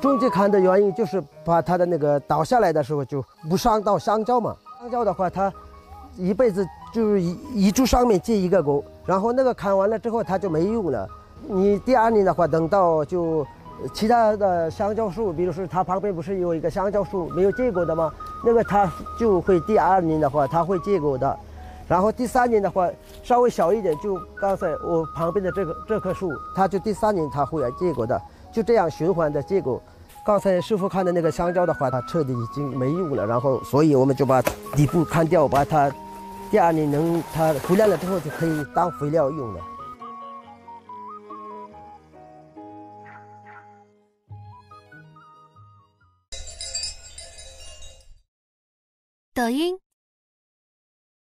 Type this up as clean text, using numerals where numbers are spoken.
种这砍的原因就是把它的那个倒下来的时候就不伤到香蕉嘛。香蕉的话，它一辈子就是一株上面结一个果，然后那个砍完了之后它就没用了。你第二年的话，等到就其他的香蕉树，比如说它旁边不是有一个香蕉树没有结果的吗？那个它就会第二年的话它会结果的。然后第三年的话稍微小一点，就刚才我旁边的这棵树，它就第三年它会结果的，就这样循环的结果。刚才师傅看的那个香蕉的话，它彻底已经没用了，然后所以我们就把底部砍掉，把它第二年它回来了之后就可以当肥料用了。抖音。